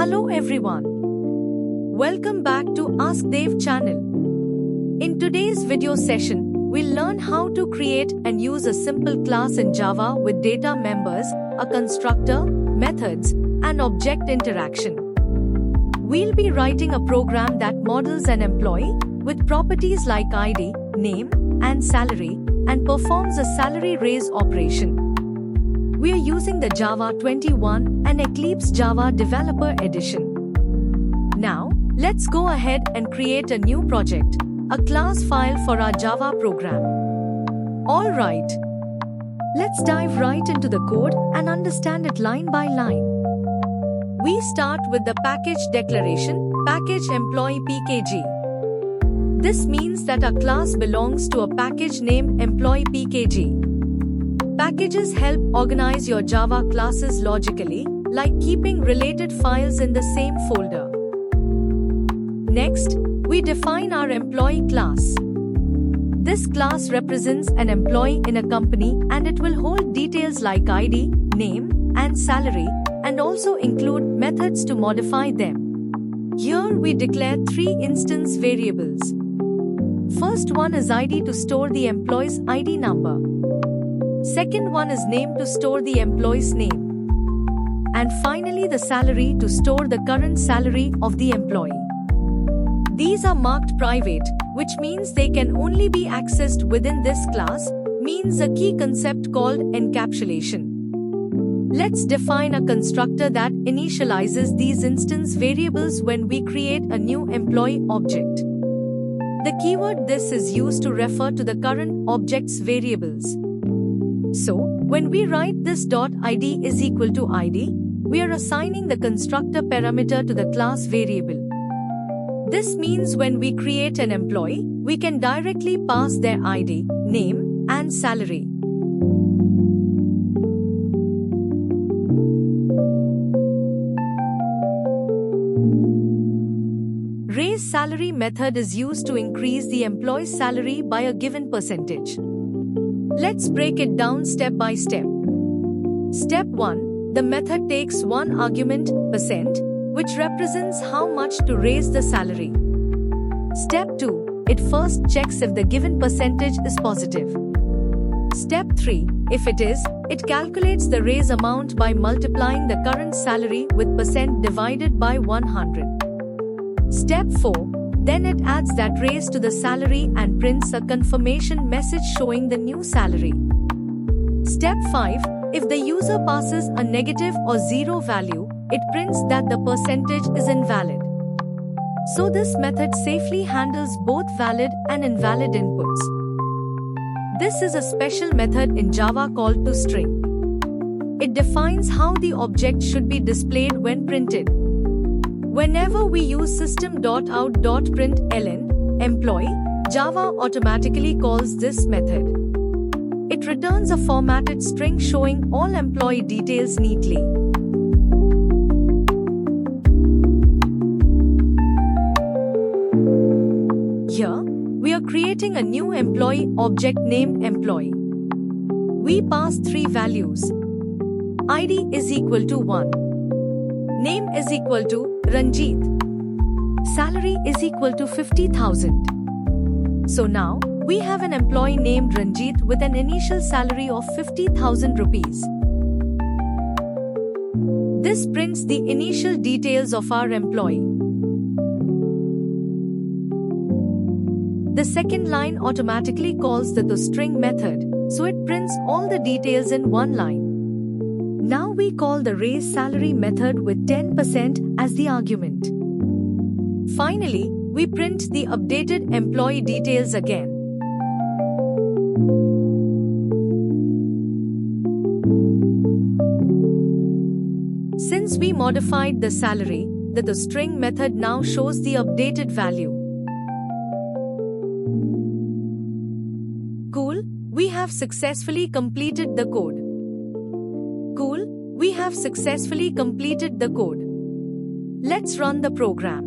Hello everyone. Welcome back to Ask Dev channel. In today's video session, we'll learn how to create and use a simple class in Java with data members, a constructor, methods, and object interaction. We'll be writing a program that models an employee with properties like ID, name, and salary, and performs a salary raise operation. We are using the Java 21 and Eclipse Java Developer Edition. Now, let's go ahead and create a new project, a class file for our Java program. Alright, let's dive right into the code and understand it line by line. We start with the package declaration, package employee pkg. This means that our class belongs to a package named employee pkg. Packages help organize your Java classes logically, like keeping related files in the same folder. Next, we define our employee class. This class represents an employee in a company and it will hold details like ID, name, and salary, and also include methods to modify them. Here we declare three instance variables. First one is ID to store the employee's ID number. Second one is name to store the employee's name. And finally the salary to store the current salary of the employee. These are marked private, which means they can only be accessed within this class, means a key concept called encapsulation. Let's define a constructor that initializes these instance variables when we create a new employee object. The keyword this is used to refer to the current object's variables. So, when we write this .id is equal to id, we are assigning the constructor parameter to the class variable. This means when we create an employee, we can directly pass their ID, name, and salary. Raise salary method is used to increase the employee's salary by a given percentage. Let's break it down step by step. Step 1. The method takes one argument, %, which represents how much to raise the salary. Step 2. It first checks if the given percentage is positive. Step 3. If it is, it calculates the raise amount by multiplying the current salary with % divided by 100. Step 4. Then it adds that raise to the salary and prints a confirmation message showing the new salary. Step 5. If the user passes a negative or zero value, it prints that the percentage is invalid. So this method safely handles both valid and invalid inputs. This is a special method in Java called toString. It defines how the object should be displayed when printed. Whenever we use system.out.println employee, Java automatically calls this method. It returns a formatted string showing all employee details neatly. Here, we are creating a new employee object named employee. We pass three values. ID is equal to 1. Name is equal to Ranjit. Salary is equal to 50,000. So now, we have an employee named Ranjit with an initial salary of 50,000 rupees. This prints the initial details of our employee. The second line automatically calls the toString method, so it prints all the details in one line. Now we call the raise salary method with 10% as the argument. Finally, we print the updated employee details again. Since we modified the salary, the toString method now shows the updated value. Cool, we have successfully completed the code. Cool, we have successfully completed the code. Let's run the program.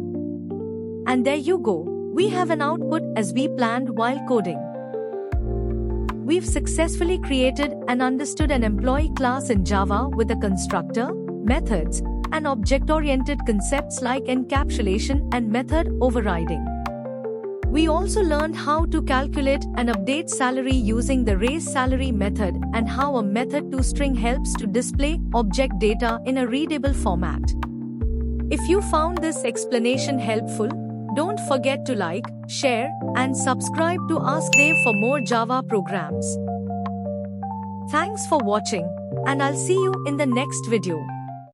And there you go, we have an output as we planned while coding. We've successfully created and understood an employee class in Java with a constructor, methods, and object-oriented concepts like encapsulation and method overriding. We also learned how to calculate and update salary using the raise salary method and how a method toString helps to display object data in a readable format. If you found this explanation helpful, don't forget to like, share, and subscribe to Ask Dev for more Java programs. Thanks for watching, and I'll see you in the next video.